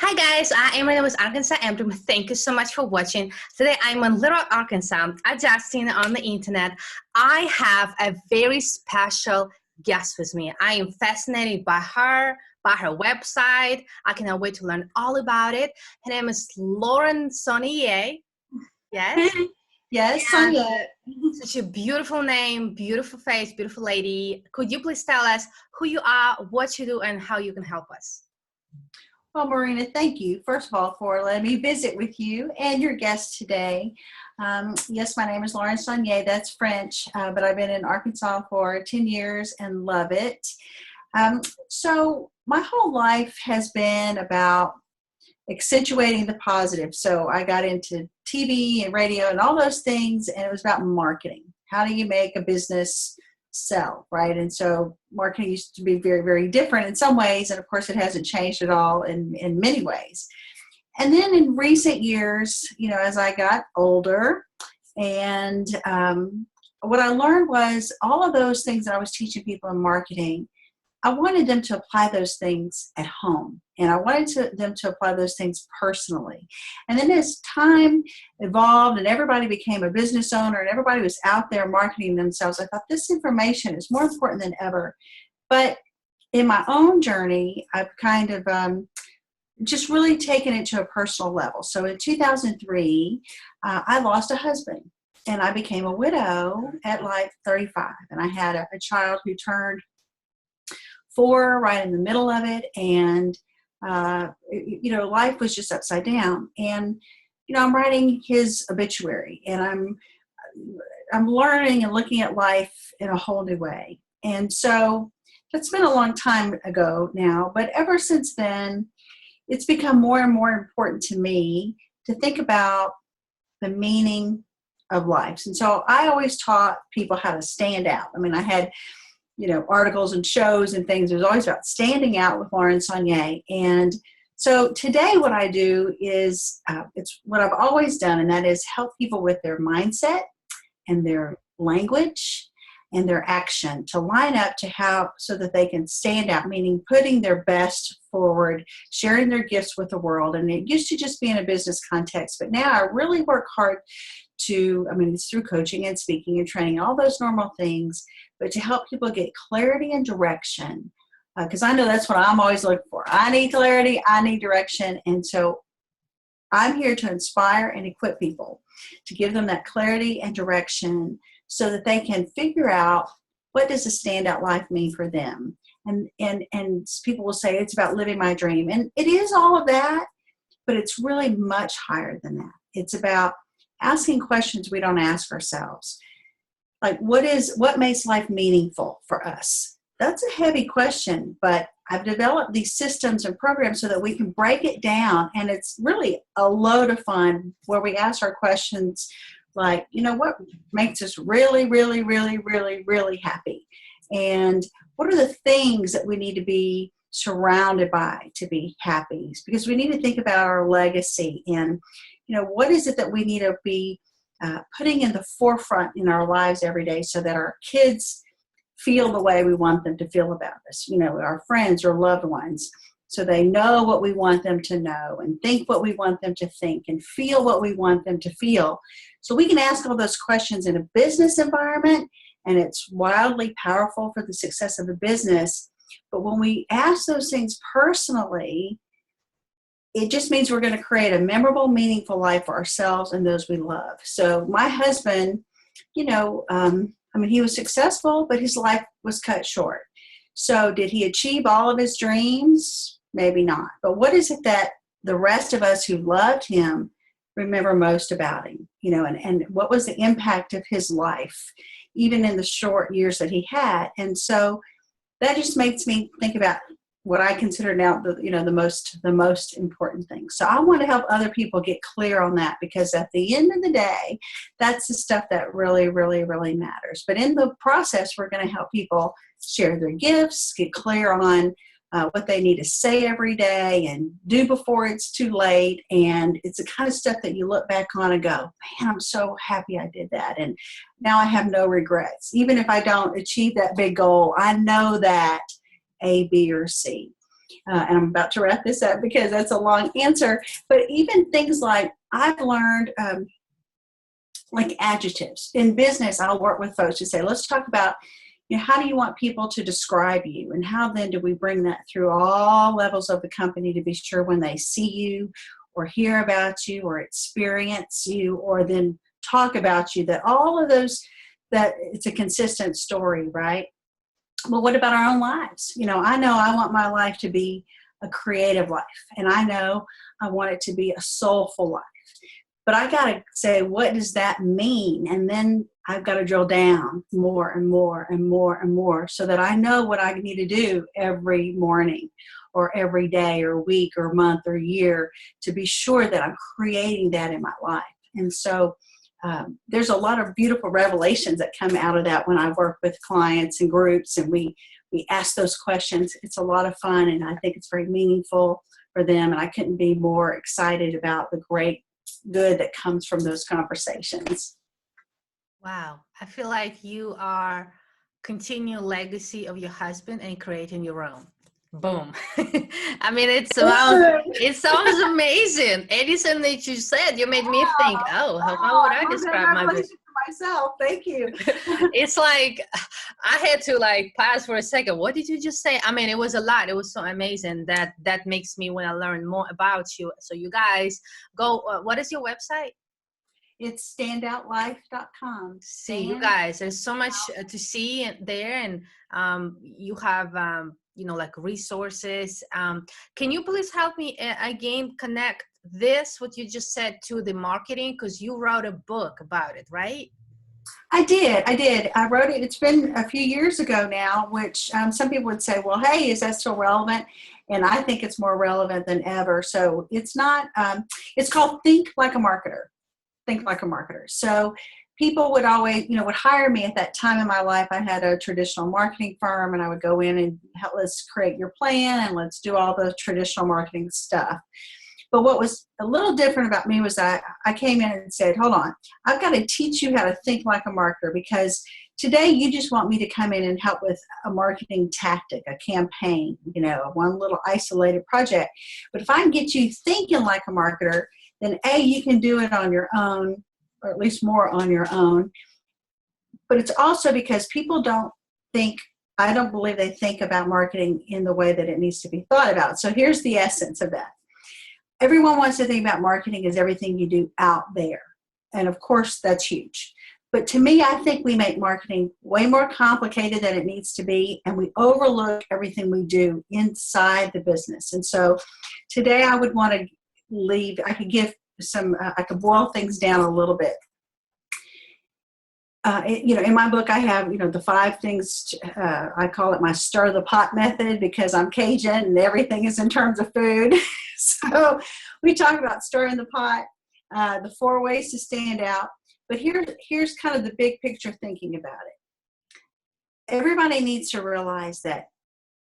Hi guys, I am Marina with Arkansas Amdream. Thank you so much for watching. Today I'm in Little Arkansas, adjusting on the internet. I have a very special guest with me. I am fascinated by her website. I cannot wait to learn all about it. Her name is Lauron Sonnier. Yes? Yes, And Sonia. such a beautiful name, beautiful face, beautiful lady. Could you please tell us who you are, what you do, and how you can help us? Well, Marina, thank you, first of all, for letting me visit with you and your guest today. Yes, my name is Lauron Sonnier. That's French, but I've been in Arkansas for 10 years and love it. So my whole life has been about accentuating the positive. So I got into TV and radio and all those things, and it was about marketing. How do you make a business sell, right? And so marketing used to be very, very different in some ways, and of course it hasn't changed at all in many ways. And then in recent years, as I got older, and what I learned was all of those things that I was teaching people in marketing, I wanted them to apply those things at home, and I wanted them to apply those things personally. And then as time evolved and everybody became a business owner and everybody was out there marketing themselves, I thought this information is more important than ever. But in my own journey, I've kind of just really taken it to a personal level. So in 2003, I lost a husband. And I became a widow at like 35. And I had a child who turned 4 right in the middle of it, and life was just upside down. And I'm writing his obituary, and I'm learning and looking at life in a whole new way. And so that's been a long time ago now, but ever since then, it's become more and more important to me to think about the meaning of life. And so I always taught people how to stand out. I mean, I had articles and shows and things. It was always about standing out with Lauron Sonnier. And so today what I do is, it's what I've always done, and that is help people with their mindset and their language and their action to line up so that they can stand out, meaning putting their best forward, sharing their gifts with the world. And it used to just be in a business context, but now I really work hard it's through coaching and speaking and training, all those normal things, but to help people get clarity and direction, because I know that's what I'm always looking for. I need clarity, I need direction, and so I'm here to inspire and equip people to give them that clarity and direction so that they can figure out what does a standout life mean for them. And people will say it's about living my dream, and it is all of that, but it's really much higher than that. It's about asking questions we don't ask ourselves. Like, what makes life meaningful for us? That's a heavy question, but I've developed these systems and programs so that we can break it down, and it's really a load of fun where we ask our questions like, what makes us really, really, really, really, really happy? And what are the things that we need to be surrounded by to be happy? Because we need to think about our legacy and what is it that we need to be putting in the forefront in our lives every day so that our kids feel the way we want them to feel about us, our friends or loved ones, so they know what we want them to know and think what we want them to think and feel what we want them to feel. So we can ask all those questions in a business environment, and it's wildly powerful for the success of a business. But when we ask those things personally, it just means we're going to create a memorable, meaningful life for ourselves and those we love. So my husband, he was successful, but his life was cut short. So did he achieve all of his dreams? Maybe not. But what is it that the rest of us who loved him remember most about him? And what was the impact of his life, even in the short years that he had? And so that just makes me think about what I consider now the most important thing. So I want to help other people get clear on that, because at the end of the day, that's the stuff that really, really, really matters. But in the process, we're going to help people share their gifts, get clear on what they need to say every day and do before it's too late. And it's the kind of stuff that you look back on and go, man, I'm so happy I did that. And now I have no regrets. Even if I don't achieve that big goal, I know that A, B, or C. and I'm about to wrap this up because that's a long answer, but even things like I've learned like adjectives. In business, I'll work with folks to say, let's talk about, how do you want people to describe you? And how then do we bring that through all levels of the company to be sure when they see you or hear about you or experience you or then talk about you, that all of those, that it's a consistent story, right? Well, what about our own lives? I know I want my life to be a creative life, and I know I want it to be a soulful life. But I got to say, what does that mean? And then I've got to drill down more and more and more and more so that I know what I need to do every morning or every day or week or month or year to be sure that I'm creating that in my life. And so there's a lot of beautiful revelations that come out of that when I work with clients and groups and we ask those questions. It's a lot of fun, and I think it's very meaningful for them. And I couldn't be more excited about the great good that comes from those conversations. Wow. I feel like you are continuing legacy of your husband and creating your own. Boom. I mean, it sounds amazing. Anything that you said, you made me think, how would I describe my business? Myself. Thank you. It's like I had to pause for a second. What did you just say? I mean, it was a lot. It was so amazing that makes me want to learn more about you. So you guys go, what is your website? It's standoutlife.com. See, you guys, there's so much to see there, and you have resources. Can you please help me again connect this, what you just said, to the marketing, because you wrote a book about it, right? I did. I wrote it. It's been a few years ago now, which some people would say, well, hey, is that still relevant? And I think it's more relevant than ever. So it's not, it's called Think Like a Marketer. Think Like a Marketer. So people would always, would hire me at that time in my life. I had a traditional marketing firm, and I would go in and let's create your plan and let's do all the traditional marketing stuff. But what was a little different about me was I came in and said, hold on, I've got to teach you how to think like a marketer, because today you just want me to come in and help with a marketing tactic, a campaign, one little isolated project. But if I can get you thinking like a marketer, then A, you can do it on your own, or at least more on your own. But it's also because people I don't believe they think about marketing in the way that it needs to be thought about. So here's the essence of that. Everyone wants to think about marketing as everything you do out there. And of course, that's huge. But to me, I think we make marketing way more complicated than it needs to be, and we overlook everything we do inside the business. And so today I would want to I could give I could boil things down a little bit. In my book, I have, the 5 things, I call it my stir the pot method, because I'm Cajun and everything is in terms of food. So we talk about stirring the pot, the 4 ways to stand out. But here's kind of the big picture thinking about it. Everybody needs to realize that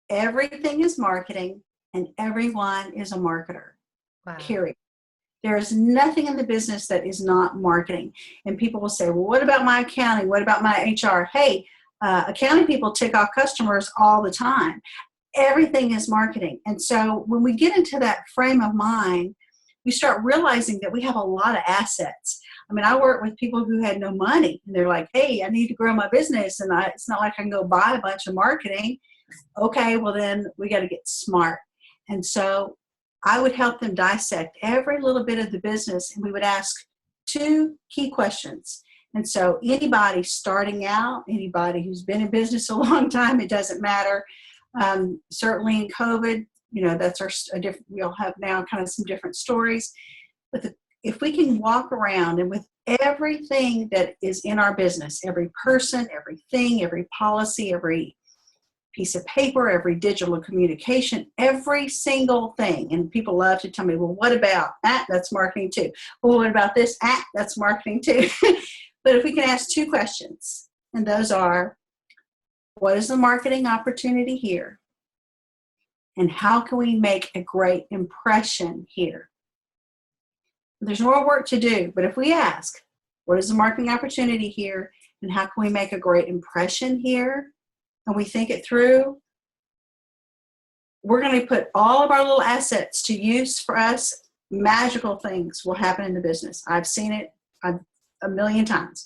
everything is marketing and everyone is a marketer. Wow. Period. There is nothing in the business that is not marketing. And people will say, well, what about my accounting? What about my HR? Hey, accounting people tick off customers all the time. Everything is marketing. And so when we get into that frame of mind, we start realizing that we have a lot of assets. I mean, I work with people who had no money, and they're like, hey, I need to grow my business, and it's not like I can go buy a bunch of marketing. Okay, well then we got to get smart. And so I would help them dissect every little bit of the business, and we would ask 2 key questions. And so anybody starting out, anybody who's been in business a long time, it doesn't matter. Certainly in COVID, that's we all have now kind of some different stories. But if we can walk around and with everything that is in our business, every person, everything, every policy, every piece of paper, every digital communication, every single thing. And people love to tell me, well, what about that? That's marketing too. Well, what about this? That's marketing too. But if we can ask 2 questions, and those are, what is the marketing opportunity here? And how can we make a great impression here? There's more work to do, but if we ask, what is the marketing opportunity here? And how can we make a great impression here? And we think it through, we're going to put all of our little assets to use for us. Magical things will happen in the business. I've seen it a million times.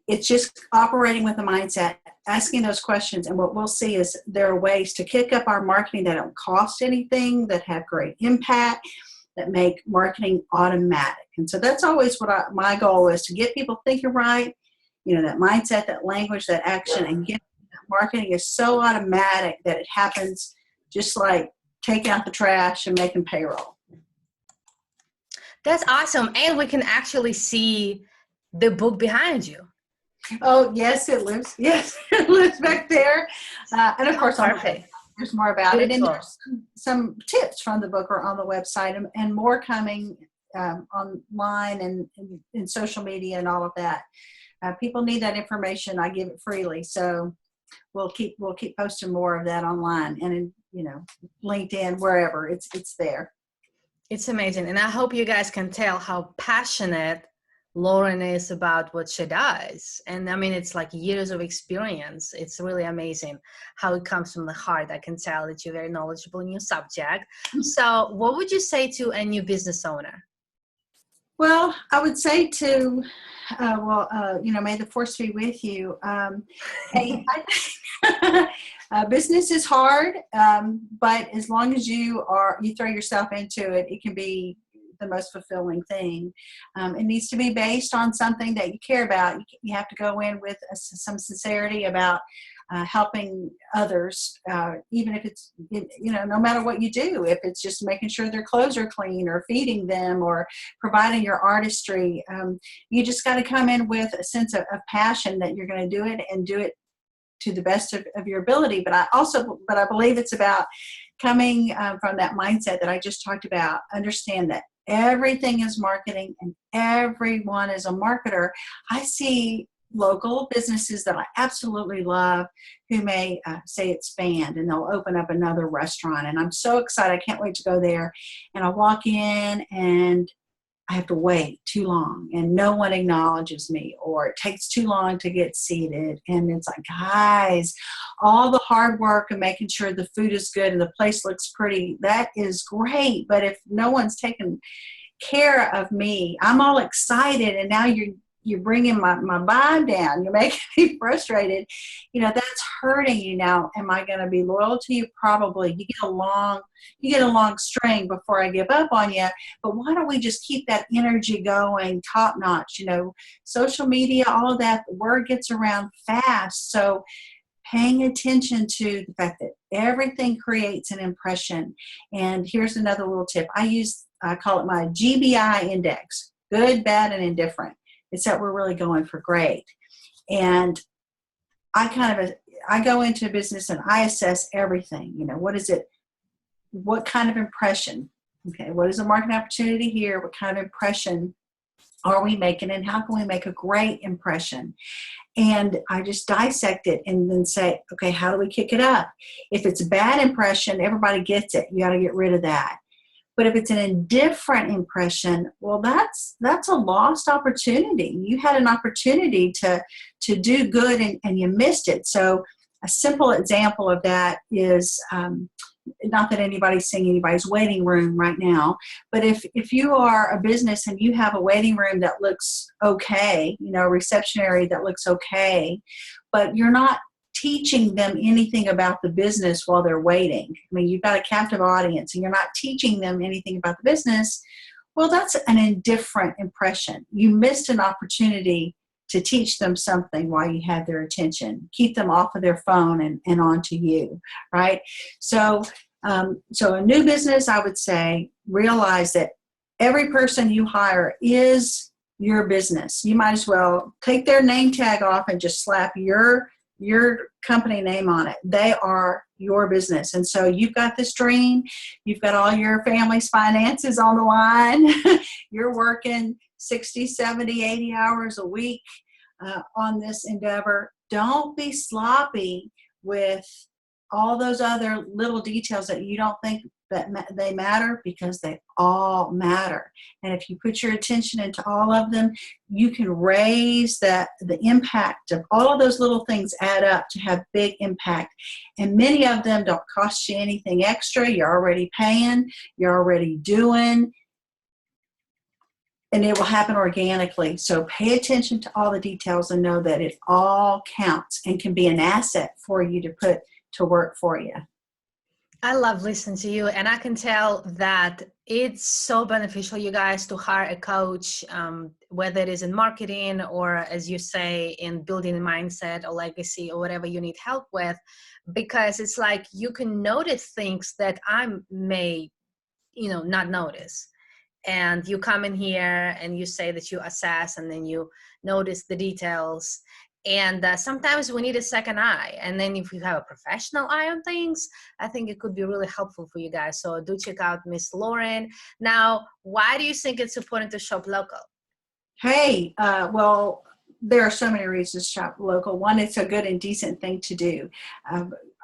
It's just operating with a mindset, asking those questions. And what we'll see is there are ways to kick up our marketing that don't cost anything, that have great impact, that make marketing automatic. And so that's always what my goal is, to get people thinking right, that mindset, that language, that action, and get marketing is so automatic that it happens just like taking out the trash and making payroll. That's awesome. And we can actually see the book behind you. Oh, yes, it lives. Yes, it lives back there. And of course, perfect. There's more about Beautiful. it. And there's some tips from the book are on the website, and more coming online and in social media and all of that. People need that information. I give it freely. So we'll keep posting more of that online and in, LinkedIn, wherever it's there. It's amazing. And I hope you guys can tell how passionate Lauron is about what she does. And I mean, it's like years of experience. It's really amazing how it comes from the heart. I can tell that you're very knowledgeable in your subject. So what would you say to a new business owner? Well, I would say to, may the force be with you. Hey, business is hard, but as long as you throw yourself into it, it can be the most fulfilling thing. It needs to be based on something that you care about. You have to go in with some sincerity about helping others, even if it's, no matter what you do, if it's just making sure their clothes are clean or feeding them or providing your artistry, you just got to come in with a sense of passion that you're going to do it and do it to the best of your ability. But I believe it's about coming from that mindset that I just talked about. Understand that everything is marketing and everyone is a marketer. I see local businesses that I absolutely love who may say expand, and they'll open up another restaurant. And I'm so excited. I can't wait to go there. And I walk in and I have to wait too long and no one acknowledges me, or it takes too long to get seated. And it's like, guys, all the hard work of making sure the food is good and the place looks pretty, that is great. But if no one's taking care of me, I'm all excited, and now you're bringing my vibe down. You're making me frustrated. That's hurting you. Now, am I going to be loyal to you? Probably. You get a long string before I give up on you. But why don't we just keep that energy going top notch? Social media, all of that, the word gets around fast. So paying attention to the fact that everything creates an impression. And here's another little tip. I call it my GBI index: good, bad, and indifferent. It's that we're really going for great. And I go into a business and I assess everything. What is it? What kind of impression? Okay, what is a market opportunity here? What kind of impression are we making, and how can we make a great impression? And I just dissect it and then say, okay, how do we kick it up? If it's a bad impression, everybody gets it. You got to get rid of that. But if it's an indifferent impression, well, that's a lost opportunity. You had an opportunity to do good and you missed it. So a simple example of that is, not that anybody's seeing anybody's waiting room right now, but if you are a business and you have a waiting room that looks okay, a reception area that looks okay, but you're not teaching them anything about the business while they're waiting. I mean, you've got a captive audience and you're not teaching them anything about the business. Well, that's an indifferent impression. You missed an opportunity to teach them something while you had their attention. Keep them off of their phone and onto you, right? So a new business, I would say, realize that every person you hire is your business. You might as well take their name tag off and just slap your company name on it. They are your business. And so you've got this dream. You've got all your family's finances on the line. You're working 60, 70, 80 hours a week on this endeavor. Don't be sloppy with all those other little details that you don't think they matter because they all matter. And if you put your attention into all of them, you can raise the impact of all of those little things add up to have big impact. And many of them don't cost you anything extra. You're already paying, you're already doing, and it will happen organically. So pay attention to all the details and know that it all counts and can be an asset for you to put to work for you. I love listening to you, and I can tell that it's so beneficial, you guys, to hire a coach, whether it is in marketing or, as you say, in building a mindset or legacy or whatever you need help with, because it's like you can notice things that I may, not notice. And you come in here and you say that you assess, and then you notice the details. And sometimes we need a second eye. And then if you have a professional eye on things, I think it could be really helpful for you guys. So do check out Miss Lauron. Now, why do you think it's important to shop local? Hey, well, there are so many reasons to shop local. One, it's a good and decent thing to do.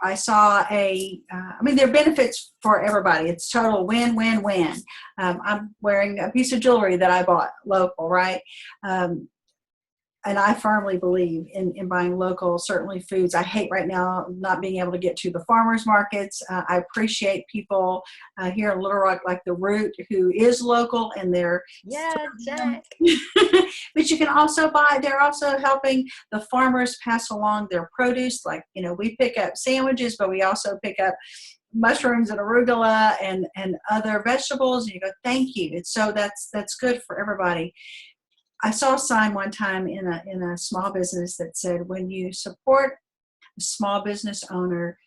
I saw there are benefits for everybody. It's total win, win, win. I'm wearing a piece of jewelry that I bought local, right? And I firmly believe in buying local, certainly foods. I hate right now not being able to get to the farmers markets. I appreciate people here in Little Rock, like The Root, who is local, and they're Jack. But you can also they're also helping the farmers pass along their produce. Like, we pick up sandwiches, but we also pick up mushrooms and arugula and other vegetables. And you go, thank you. And so that's good for everybody. I saw a sign one time in a small business that said, when you support a small business owner,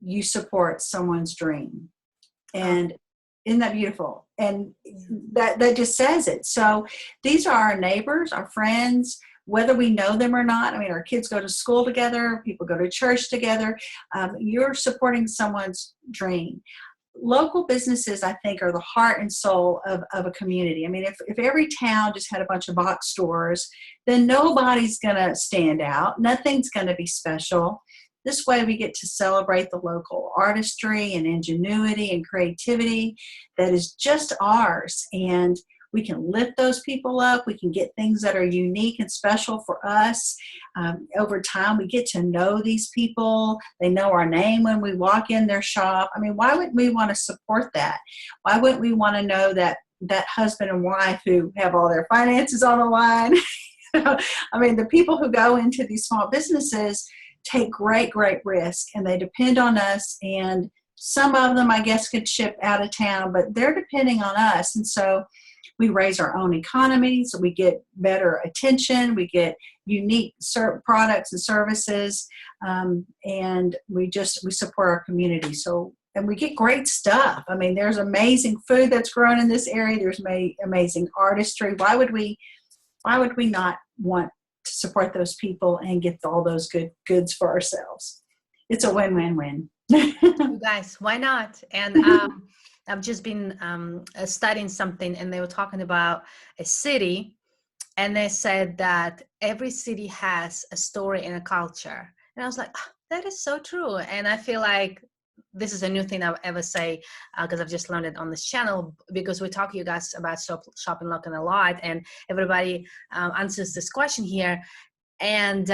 you support someone's dream. And isn't that beautiful? And that just says it. So these are our neighbors, our friends, whether we know them or not. I mean, our kids go to school together, people go to church together. You're supporting someone's dream. Local businesses, I think, are the heart and soul of a community. I mean, if every town just had a bunch of box stores, then nobody's going to stand out. Nothing's going to be special. This way we get to celebrate the local artistry and ingenuity and creativity that is just ours. And we can lift those people up. We can get things that are unique and special for us. Over time, we get to know these people. They know our name when we walk in their shop. I mean, why wouldn't we want to support that? Why wouldn't we want to know that husband and wife who have all their finances on the line? I mean, the people who go into these small businesses take great, great risk, and they depend on us. And some of them, I guess, could ship out of town, but they're depending on us. And so we raise our own economy, so we get better attention, we get unique products and services, and we support our community. So, and we get great stuff. I mean, there's amazing food that's grown in this area. There's amazing artistry. Why would we not want to support those people and get all those goods for ourselves? It's a win-win-win. You guys, why not? And I've just been studying something, and they were talking about a city, and they said that every city has a story and a culture. And I was like, that is so true. And I feel like this is a new thing I'll ever say, because I've just learned it on this channel, because we talk to you guys about shopping local a lot, and everybody answers this question here, and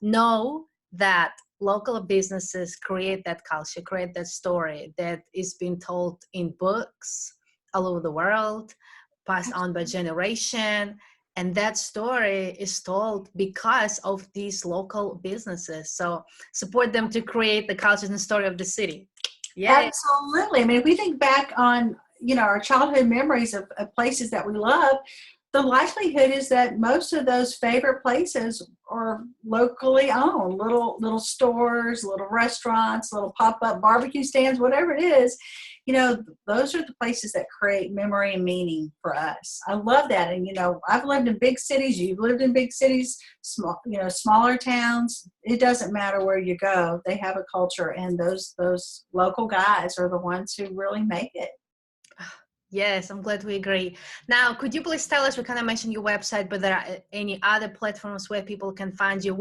know that local businesses create that culture, create that story that is being told in books all over the world, passed on by generation. And that story is told because of these local businesses. So support them to create the culture and the story of the city. Yeah, absolutely. I mean, if we think back on, our childhood memories of places that we love, the likelihood is that most of those favorite places are locally owned, little stores, little restaurants, little pop-up barbecue stands, whatever it is. Those are the places that create memory and meaning for us. I love that. And, I've lived in big cities. You've lived in big cities, smaller towns. It doesn't matter where you go. They have a culture, and those local guys are the ones who really make it. Yes, I'm glad we agree. Now, could you please tell us, we kind of mentioned your website, but there are any other platforms where people can find you,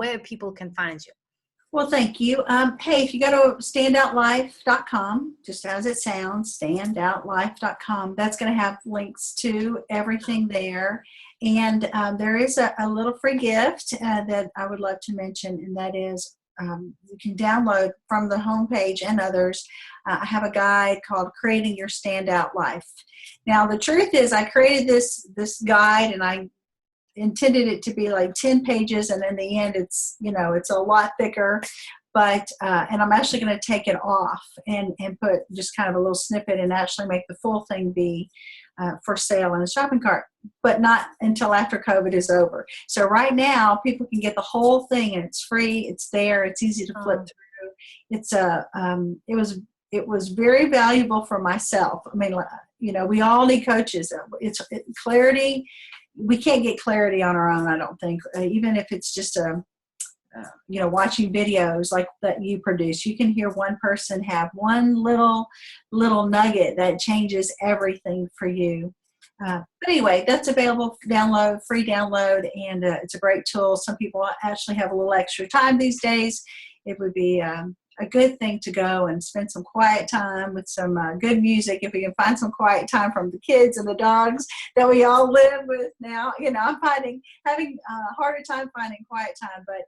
Well, thank you. Hey, if you go to standoutlife.com, just as it sounds, standoutlife.com, that's going to have links to everything there. And there is a little free gift that I would love to mention, and that is you can download from the homepage and others. I have a guide called Creating Your Standout Life. Now, the truth is I created this guide, and I intended it to be like 10 pages, and in the end it's a lot thicker, but and I'm actually going to take it off and put just kind of a little snippet and actually make the full thing be for sale in a shopping cart, but not until after COVID is over. So right now people can get the whole thing, and it's free, it's there, it's easy to flip through. It's it was very valuable for myself. I mean, we all need coaches. Clarity. We can't get clarity on our own, I don't think. Even if it's just watching videos like that you produce, you can hear one person have one little nugget that changes everything for you. But anyway, that's available for free download, and it's a great tool. Some people actually have a little extra time these days. It would be a good thing to go and spend some quiet time with some good music. If we can find some quiet time from the kids and the dogs that we all live with now. I'm having a harder time finding quiet time, but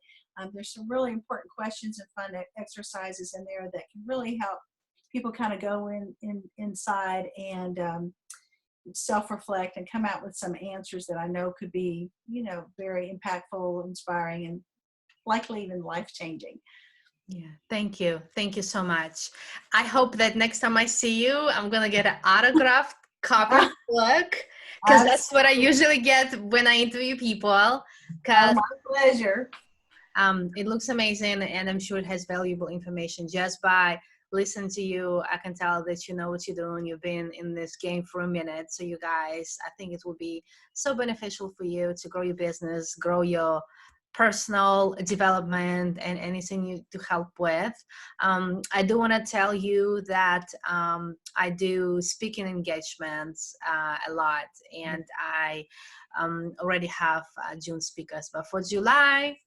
there's some really important questions and fun exercises in there that can really help people kind of go inside and self-reflect and come out with some answers that I know could be, very impactful, inspiring, and likely even life-changing. Yeah, thank you. Thank you so much. I hope that next time I see you, I'm going to get an autographed copy of the book, because that's what I usually get when I interview people. My pleasure. It looks amazing, and I'm sure it has valuable information. Just by listening to you, I can tell that you know what you're doing. You've been in this game for a minute. So you guys, I think it will be so beneficial for you to grow your business, grow your personal development, and anything you to help with. I do want to tell you that I do speaking engagements a lot, and I already have June speakers, but for July,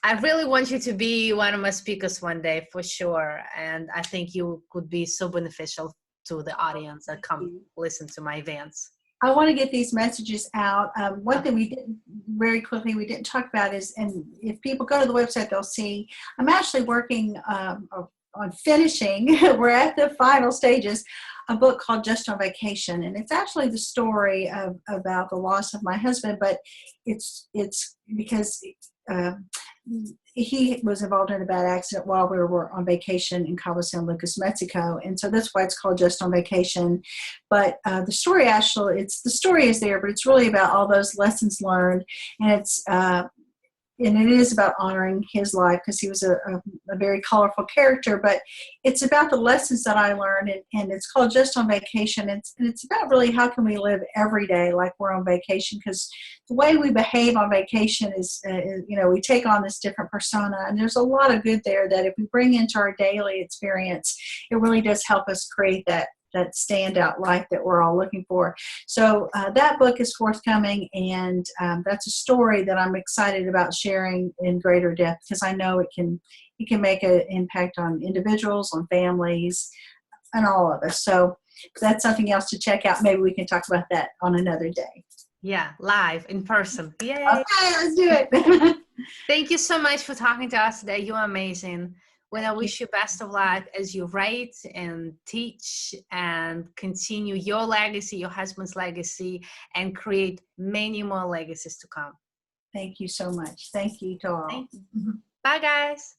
I really want you to be one of my speakers one day for sure. And I think you could be so beneficial to the audience that come listen to my events. I want to get these messages out. One thing we didn't talk about is, and if people go to the website, they'll see I'm actually working on finishing. We're at the final stages. A book called Just on Vacation, and it's actually the story about the loss of my husband, but it's because he was involved in a bad accident while we were on vacation in Cabo San Lucas, Mexico, and so that's why it's called Just on Vacation. But the story the story is there, but it's really about all those lessons learned, and it is about honoring his life, because he was a very colorful character, but it's about the lessons that I learned, and it's called Just on Vacation. And it's about really how can we live every day like we're on vacation, because the way we behave on vacation is we take on this different persona, and there's a lot of good there that if we bring into our daily experience, it really does help us create that standout life that we're all looking for. So that book is forthcoming, and that's a story that I'm excited about sharing in greater depth, because I know it can make an impact on individuals, on families, and all of us. So that's something else to check out. Maybe we can talk about that on another day. Yeah, live, in person. Yay! Okay, let's do it. Thank you so much for talking to us today. You're amazing. Well, I wish you best of luck as you write and teach and continue your legacy, your husband's legacy, and create many more legacies to come. Thank you so much. Thank you to all. Thank you. Bye, guys.